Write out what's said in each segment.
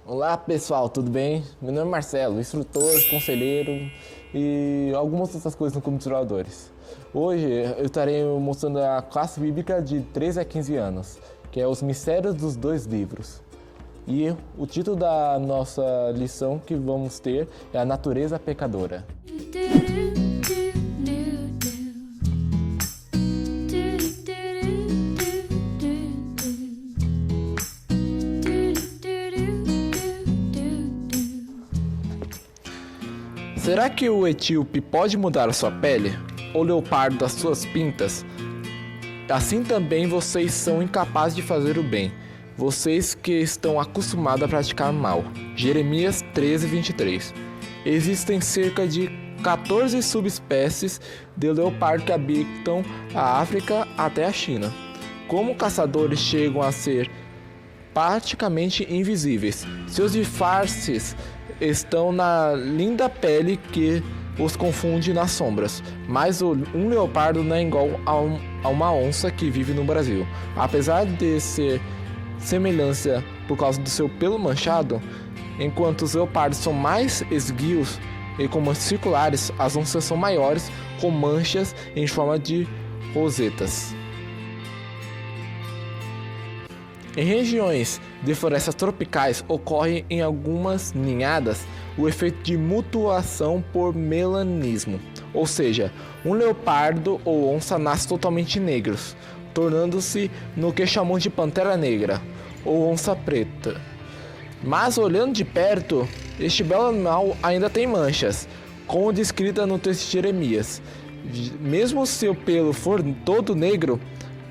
Olá pessoal, tudo bem? Meu nome é Marcelo, instrutor, conselheiro e algumas outras coisas no Clube dos Oradores. Hoje eu estarei mostrando a classe bíblica de 13 a 15 anos, que é os mistérios dos dois livros. E o título da nossa lição que vamos ter é a natureza pecadora. Será que o etíope pode mudar a sua pele? Ou o leopardo as suas pintas? Assim também vocês são incapazes de fazer o bem, vocês que estão acostumados a praticar mal. Jeremias 13:23. Existem cerca de 14 subespécies de leopardo que habitam a África até a China. Como caçadores chegam a ser praticamente invisíveis. Seus disfarces estão na linda pele que os confunde nas sombras, mas um leopardo não é igual a uma onça que vive no Brasil. Apesar de ser semelhança por causa do seu pelo manchado, enquanto os leopardos são mais esguios e com manchas circulares, as onças são maiores com manchas em forma de rosetas. Em regiões de florestas tropicais ocorre em algumas ninhadas o efeito de mutação por melanismo, ou seja, um leopardo ou onça nasce totalmente negros, tornando-se no que chamamos de pantera negra ou onça preta. Mas olhando de perto, este belo animal ainda tem manchas, como descrita no texto de Jeremias. Mesmo se o pelo for todo negro,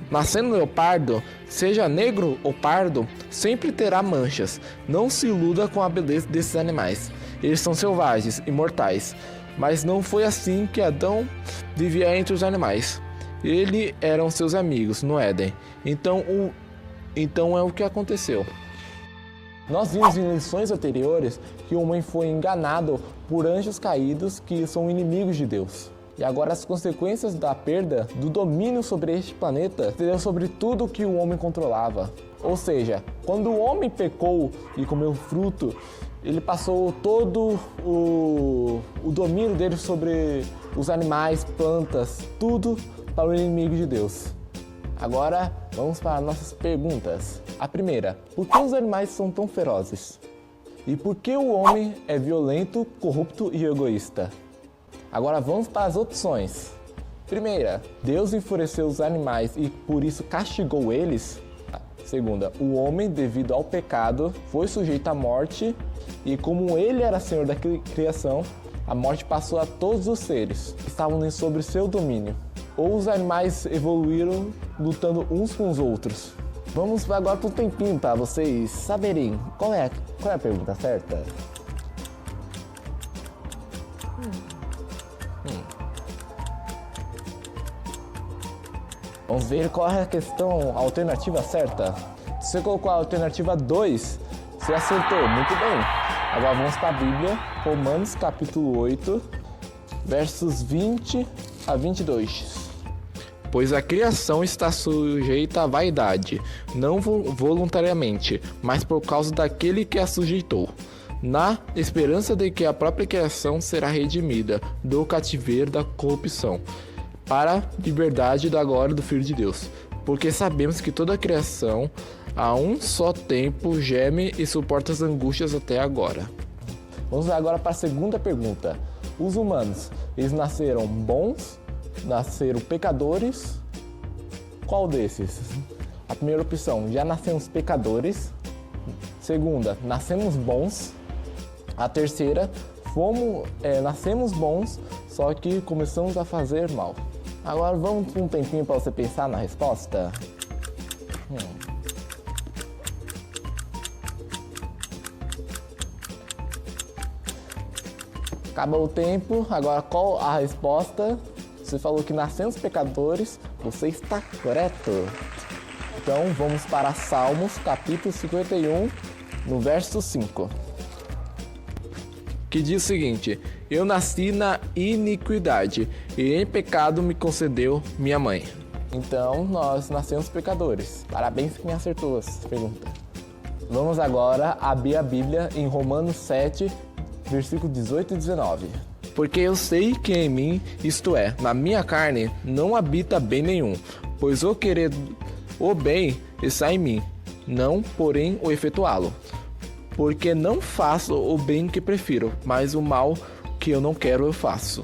nascendo leopardo, seja negro ou pardo, sempre terá manchas. Não se iluda com a beleza desses animais. Eles são selvagens e mortais. Mas não foi assim que Adão vivia entre os animais. Eles eram seus amigos no Éden. Então é o que aconteceu. Nós vimos em lições anteriores que o homem foi enganado por anjos caídos que são inimigos de Deus. E agora as consequências da perda do domínio sobre este planeta seriam sobre tudo que o homem controlava. Ou seja, quando o homem pecou e comeu fruto, ele passou todo o domínio dele sobre os animais, plantas, tudo para o inimigo de Deus. Agora vamos para nossas perguntas. A primeira, por que os animais são tão ferozes? E por que o homem é violento, corrupto e egoísta? Agora vamos para as opções. Primeira, Deus enfureceu os animais e por isso castigou eles. Segunda, o homem, devido ao pecado, foi sujeito à morte e como ele era senhor da criação, a morte passou a todos os seres que estavam sob seu domínio. Ou os animais evoluíram lutando uns com os outros. Vamos agora para um tempinho para vocês saberem qual é a pergunta certa. Vamos ver qual é a alternativa certa. Se você colocou a alternativa 2, você acertou, muito bem. Agora vamos para a Bíblia, Romanos capítulo 8, versos 20 a 22. Pois a criação está sujeita à vaidade, não voluntariamente, mas por causa daquele que a sujeitou, na esperança de que a própria criação será redimida do cativeiro da corrupção, para a liberdade da glória do Filho de Deus. Porque sabemos que toda a criação, a um só tempo, geme e suporta as angústias até agora. Vamos agora para a segunda pergunta. Os humanos, eles nasceram bons? Nasceram pecadores? Qual desses? A primeira opção, já nascemos pecadores. Segunda, nascemos bons. A terceira, nascemos bons, só que começamos a fazer mal. Agora vamos para um tempinho para você pensar na resposta. Acabou o tempo, agora qual a resposta? Você falou que nascemos pecadores, você está correto. Então vamos para Salmos, capítulo 51, no verso 5. Que diz o seguinte: eu nasci na iniquidade, e em pecado me concedeu minha mãe. Então nós nascemos pecadores. Parabéns quem acertou essa pergunta. Vamos agora abrir a Bíblia em Romanos 7, versículos 18 e 19. Porque eu sei que em mim, isto é, na minha carne, não habita bem nenhum, pois o querer o bem está em mim, não, porém, o efetuá-lo. Porque não faço o bem que prefiro, mas o mal que eu não quero eu faço.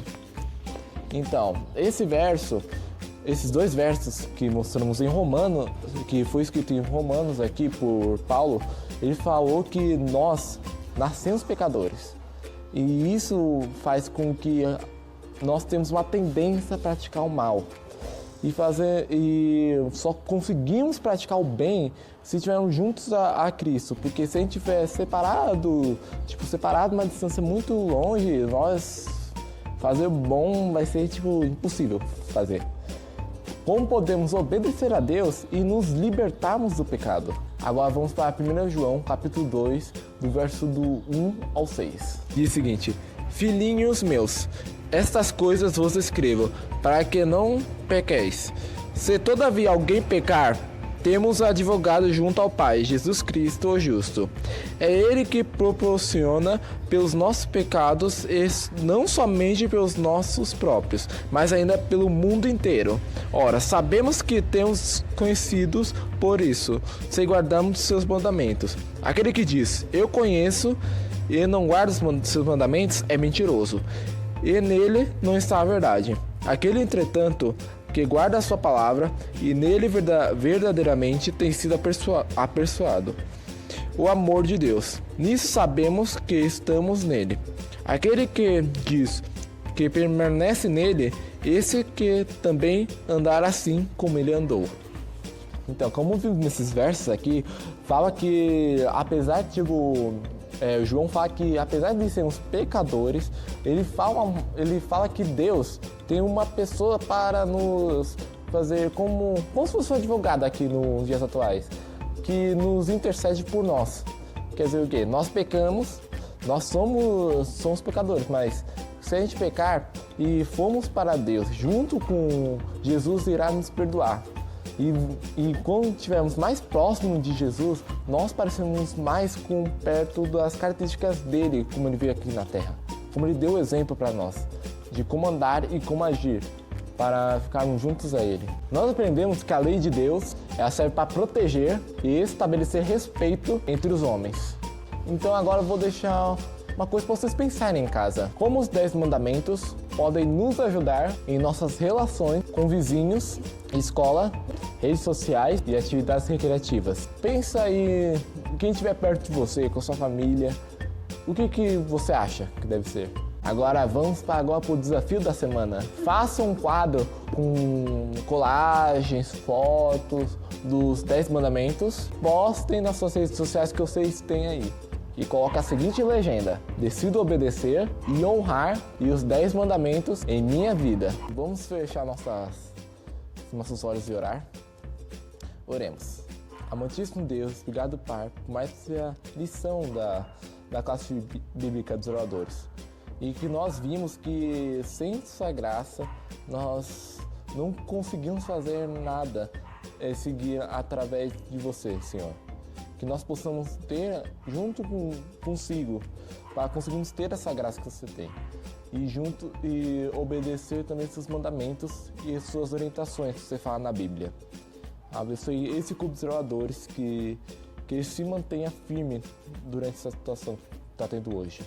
Então, esses dois versos que mostramos em Romanos, que foi escrito em Romanos aqui por Paulo, ele falou que nós nascemos pecadores. E isso faz com que nós temos uma tendência a praticar o mal. E só conseguimos praticar o bem se estivermos juntos a Cristo. Porque se a gente estiver separado uma distância muito longe, nós fazer o bom vai ser impossível fazer. Como podemos obedecer a Deus e nos libertarmos do pecado? Agora vamos para 1 João, capítulo 2, do verso do 1 ao 6. Diz o seguinte: Filhinhos meus, estas coisas vos escrevo, para que não pequeis. Se todavia alguém pecar, temos advogado junto ao Pai, Jesus Cristo o justo. É Ele que proporciona pelos nossos pecados, e não somente pelos nossos próprios, mas ainda pelo mundo inteiro. Ora, sabemos que temos conhecidos por isso, se guardamos seus mandamentos. Aquele que diz, eu conheço, e não guarda os seus mandamentos, é mentiroso, e nele não está a verdade. Aquele, entretanto, que guarda a sua palavra, e nele verdadeiramente tem sido aperfeiçoado o amor de Deus. Nisso sabemos que estamos nele. Aquele que diz que permanece nele, esse que também andar assim como ele andou. Então, como vimos nesses versos aqui, fala que apesar de João fala que apesar de sermos pecadores, ele fala que Deus tem uma pessoa para nos fazer como se fosse um advogado aqui nos dias atuais, que nos intercede por nós. Quer dizer o quê? Nós pecamos, nós somos pecadores, mas se a gente pecar e formos para Deus, junto com Jesus irá nos perdoar. E quando estivermos mais próximos de Jesus, nós parecemos mais perto das características dele, como ele veio aqui na Terra. Como ele deu exemplo para nós, de como andar e como agir, para ficarmos juntos a ele. Nós aprendemos que a lei de Deus serve para proteger e estabelecer respeito entre os homens. Então agora eu vou deixar uma coisa para vocês pensarem em casa. Como os 10 mandamentos podem nos ajudar em nossas relações com vizinhos, escola, redes sociais e atividades recreativas. Pensa aí, quem estiver perto de você, com sua família, o que você acha que deve ser? Agora vamos para o desafio da semana. Faça um quadro com colagens, fotos dos 10 mandamentos. Postem nas suas redes sociais que vocês têm aí. E coloque a seguinte legenda: decido obedecer e honrar e os 10 mandamentos em minha vida. Vamos fechar nossos olhos e orar? Oremos. Amantíssimo Deus, obrigado, Pai, por mais essa lição da classe bíblica dos oradores. E que nós vimos que sem sua graça nós não conseguimos fazer nada, seguir através de você, Senhor. Que nós possamos ter junto consigo, para conseguirmos ter essa graça que você tem. E obedecer também seus mandamentos e suas orientações que você fala na Bíblia. Abençoe esse clube dos oradores, que ele se mantenha firme durante essa situação que está tendo hoje.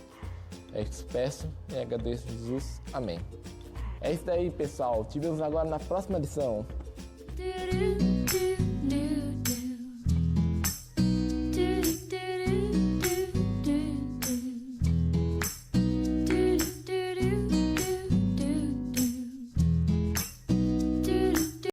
É isso que peço e agradeço, Jesus. Amém. É isso daí, pessoal. Te vemos agora na próxima lição.